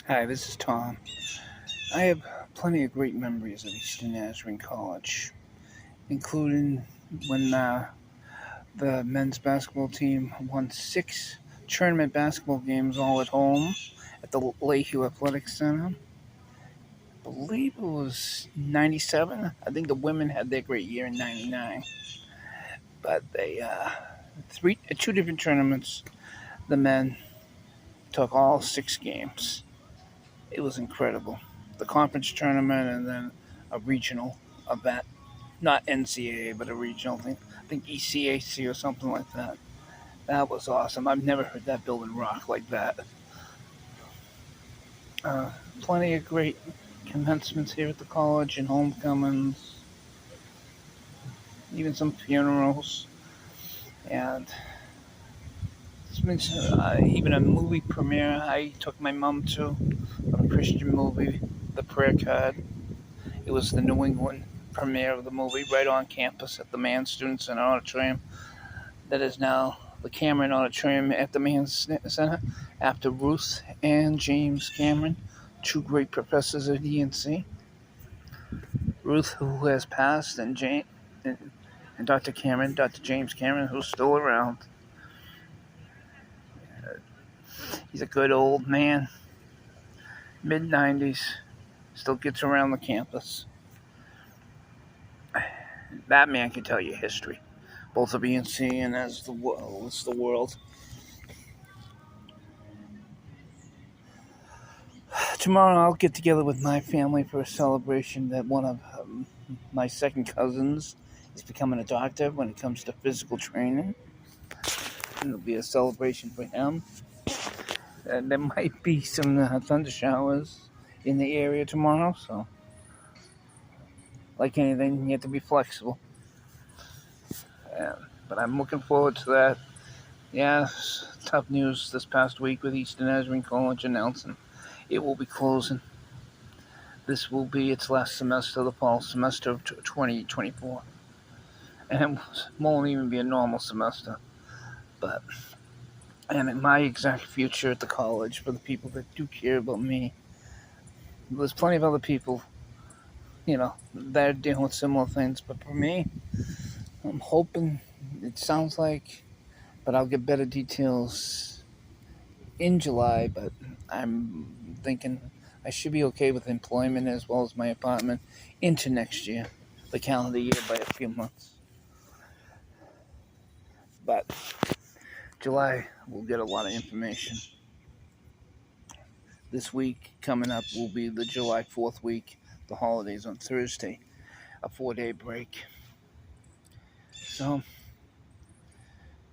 Hi, this is Tom. I have plenty of great memories of Eastern Nazarene College, including when the men's basketball team won 6 tournament basketball games all at home at the Lakeview Athletic Center. I believe it was 97. I think the women had their great year in 99. But they, two different tournaments, the men took all 6 games. It was incredible. The conference tournament and then a regional event, not NCAA, but a regional thing. I think ECAC or something like that. That was awesome. I've never heard that building rock like that. Uh, Plenty of great commencements here at the college and homecomings, even some funerals, and even a movie premiere I took my mom to, of a Christian movie, The Prayer Card. It was the New England premiere of the movie right on campus at the Mann Student Center Auditorium. That is now the Cameron Auditorium at the Mann Center after Ruth and James Cameron, two great professors at ENC. Ruth, who has passed, and Dr. Cameron, Dr. James Cameron, who's still around. He's a good old man, mid-90s, still gets around the campus. That man can tell you history, both of ENC and as the world. Tomorrow I'll get together with my family for a celebration that one of my second cousins is becoming a doctor when it comes to physical training. And it'll be a celebration for him. And there might be some thunder showers in the area tomorrow, so like anything, you have to be flexible. But I'm looking forward to that. Yeah, tough news this past week with Eastern Nazarene College announcing it will be closing. This will be its last semester, the fall semester of 2024. And it won't even be a normal semester. And in my exact future at the college, for the people that do care about me, there's plenty of other people, that are dealing with similar things. But for me, I'm hoping, it sounds like, but I'll get better details in July. But I'm thinking I should be okay with employment as well as my apartment into next year, the calendar year, by a few months. But July, we'll get a lot of information. This week coming up will be the July 4th week, the holidays on Thursday, a 4-day break. So,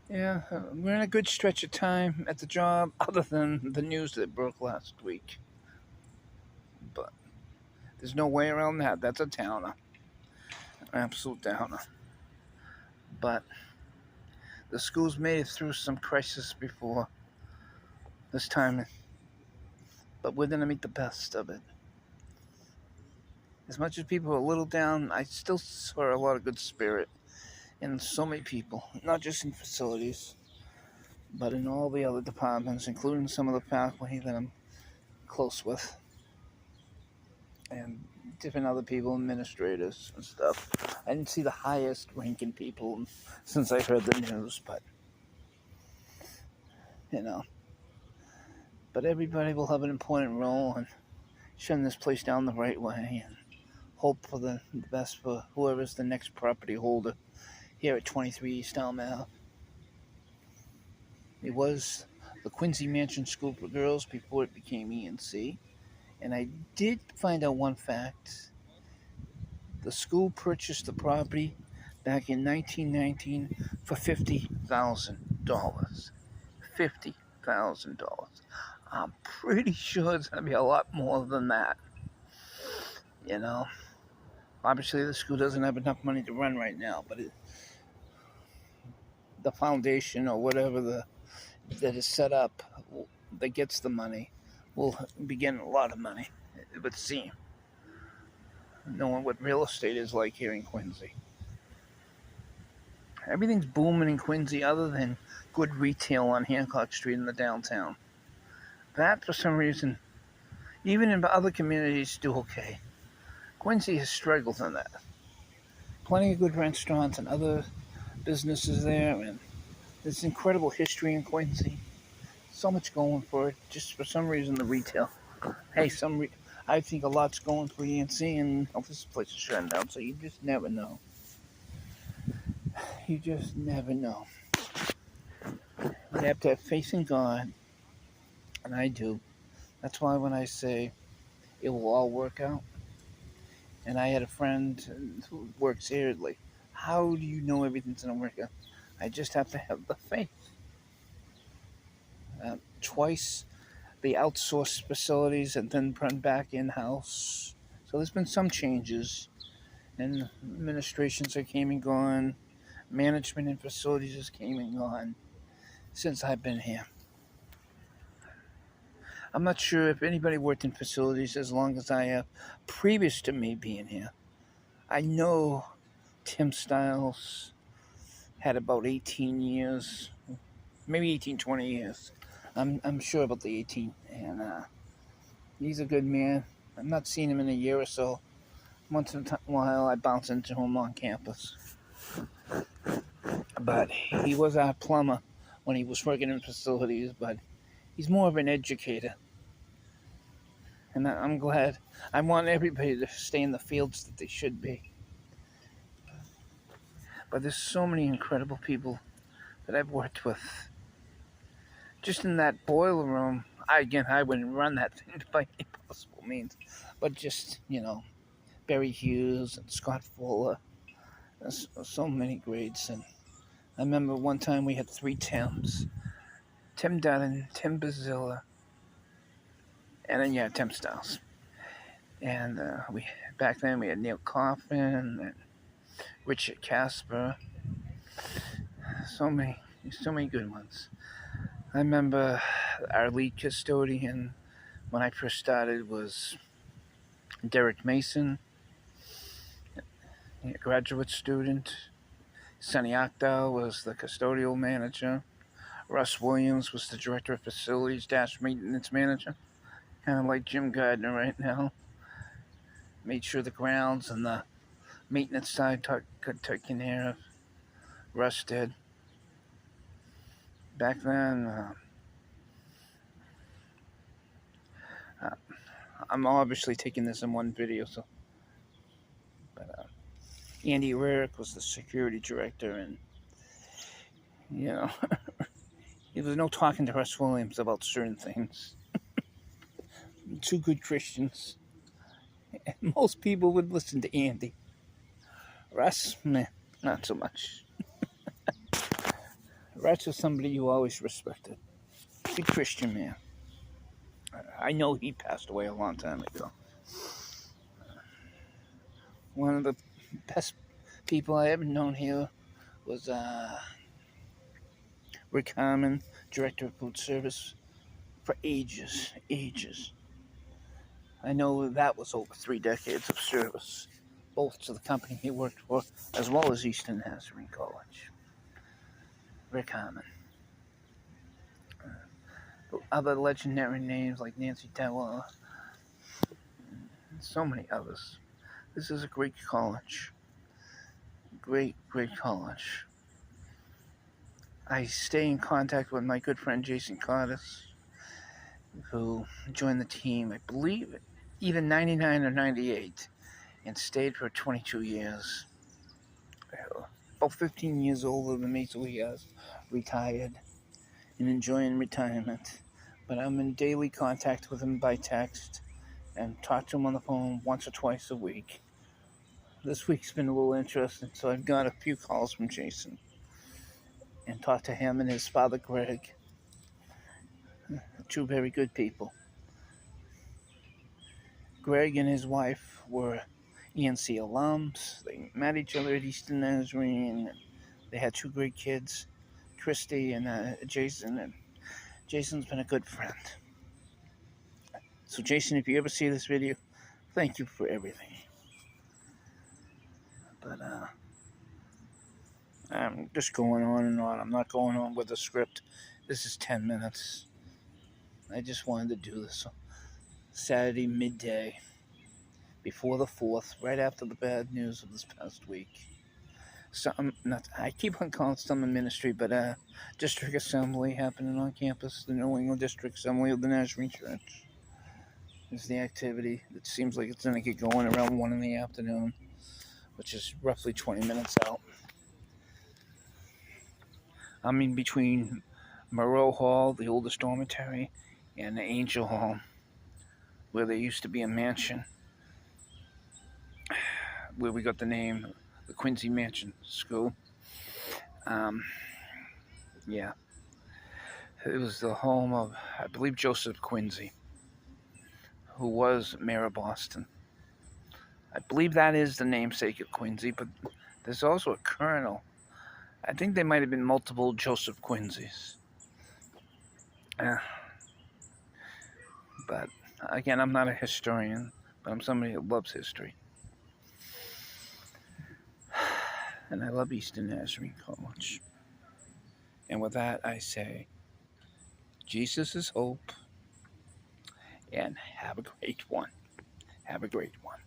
yeah, we're in a good stretch of time at the job, other than the news that broke last week. But there's no way around that. That's a downer. An absolute downer. But the school's made it through some crisis before this time, but we're going to meet the best of it. As much as people are a little down, I still saw a lot of good spirit in so many people, not just in facilities, but in all the other departments, including some of the faculty that I'm close with, and different other people, administrators and stuff. I didn't see the highest ranking people since I heard the news, but, but everybody will have an important role in shutting this place down the right way, and hope for the best for whoever's the next property holder here at 23 East Elm Avenue. It was the Quincy Mansion School for Girls before it became ENC. And I did find out one fact. The school purchased the property back in 1919 for $50,000. $50,000. I'm pretty sure it's going to be a lot more than that. Obviously the school doesn't have enough money to run right now, but the foundation or whatever that is set up that gets the money will be getting a lot of money, it would seem, knowing what real estate is like here in Quincy. Everything's booming in Quincy other than good retail on Hancock Street in the downtown. That, for some reason, Even in other communities, do okay. Quincy has struggled in that. Plenty of good restaurants and other businesses there, and there's incredible history in Quincy. So much going for it. Just for some reason, the retail. Hey, I think a lot's going for ENC, and this place is shutting down. So you just never know. You just never know. You have to have faith in God, and I do. That's why when I say it will all work out, and I had a friend who works here, like, how do you know everything's gonna work out? I just have to have the faith. Twice they outsourced facilities and then run back in house. So there's been some changes, and administrations that came and gone, management and facilities has came and gone since I've been here. I'm not sure if anybody worked in facilities as long as I have previous to me being here. I know Tim Stiles had about 18 years, maybe 18, 20 years. I'm sure about the 18. And he's a good man. I've not seen him in a year or so. Once in a while, I bounce into him on campus. But he was our plumber when he was working in facilities, but he's more of an educator. And I'm glad. I want everybody to stay in the fields that they should be. But there's so many incredible people that I've worked with. Just in that boiler room, I wouldn't run that thing by any possible means. But just, Barry Hughes and Scott Fuller. There's so many grades. And I remember one time we had 3 Tims. Tim Dutton, Tim Bazilla, and then, Tim Stiles. And back then we had Neil Coffin and Richard Casper. So many good ones. I remember our lead custodian when I first started was Derek Mason, a graduate student. Sonny Octal was the custodial manager. Russ Williams was the director of facilities / maintenance manager, kind of like Jim Gardner right now. Made sure the grounds and the maintenance side got taken care of. Russ did. Back then, I'm obviously taking this in one video, but Andy Rarick was the security director, and there was no talking to Russ Williams about certain things. 2 good Christians. Most people would listen to Andy. Russ, meh, not so much. Russ was somebody you always respected. Good Christian man. I know he passed away a long time ago. One of the best people I ever known here was Rick Harmon, director of food service, for ages. I know that was over 3 decades of service, both to the company he worked for as well as Eastern Nazarene College. Rick Harmon. Other legendary names like Nancy Dewar, and so many others. This is a great college. Great college. I stay in contact with my good friend Jason Cottis, who joined the team, I believe, either 99 or 98, and stayed for 22 years. About 15 years older than me, so he has retired and enjoying retirement. But I'm in daily contact with him by text and talk to him on the phone once or twice a week. This week's been a little interesting, so I've got a few calls from Jason and talked to him and his father, Greg. 2 very good people. Greg and his wife were ENC alums. They met each other at Eastern Nazarene, and they had 2 great kids, Christy and Jason, and Jason's been a good friend. So Jason, if you ever see this video, thank you for everything. But I'm just going on and on. I'm not going on with a script. This is 10 minutes. I just wanted to do this. Saturday midday, before the 4th, right after the bad news of this past week. I keep on calling it summer ministry, but district assembly happening on campus, the New England District Assembly of the Nazarene Church. Is the activity. It seems like it's going to get going around 1 in the afternoon, which is roughly 20 minutes out. I'm in between Moreau Hall, the oldest dormitory, and the Angel Hall, where there used to be a mansion, where we got the name, the Quincy Mansion School. Yeah, it was the home of, I believe, Joseph Quincy, who was mayor of Boston. I believe that is the namesake of Quincy, but there's also a colonel. I think there might have been multiple Joseph Quincy's. But again, I'm not a historian, but I'm somebody who loves history. And I love Eastern Nazarene College. And with that, I say, Jesus is hope, and have a great one. Have a great one.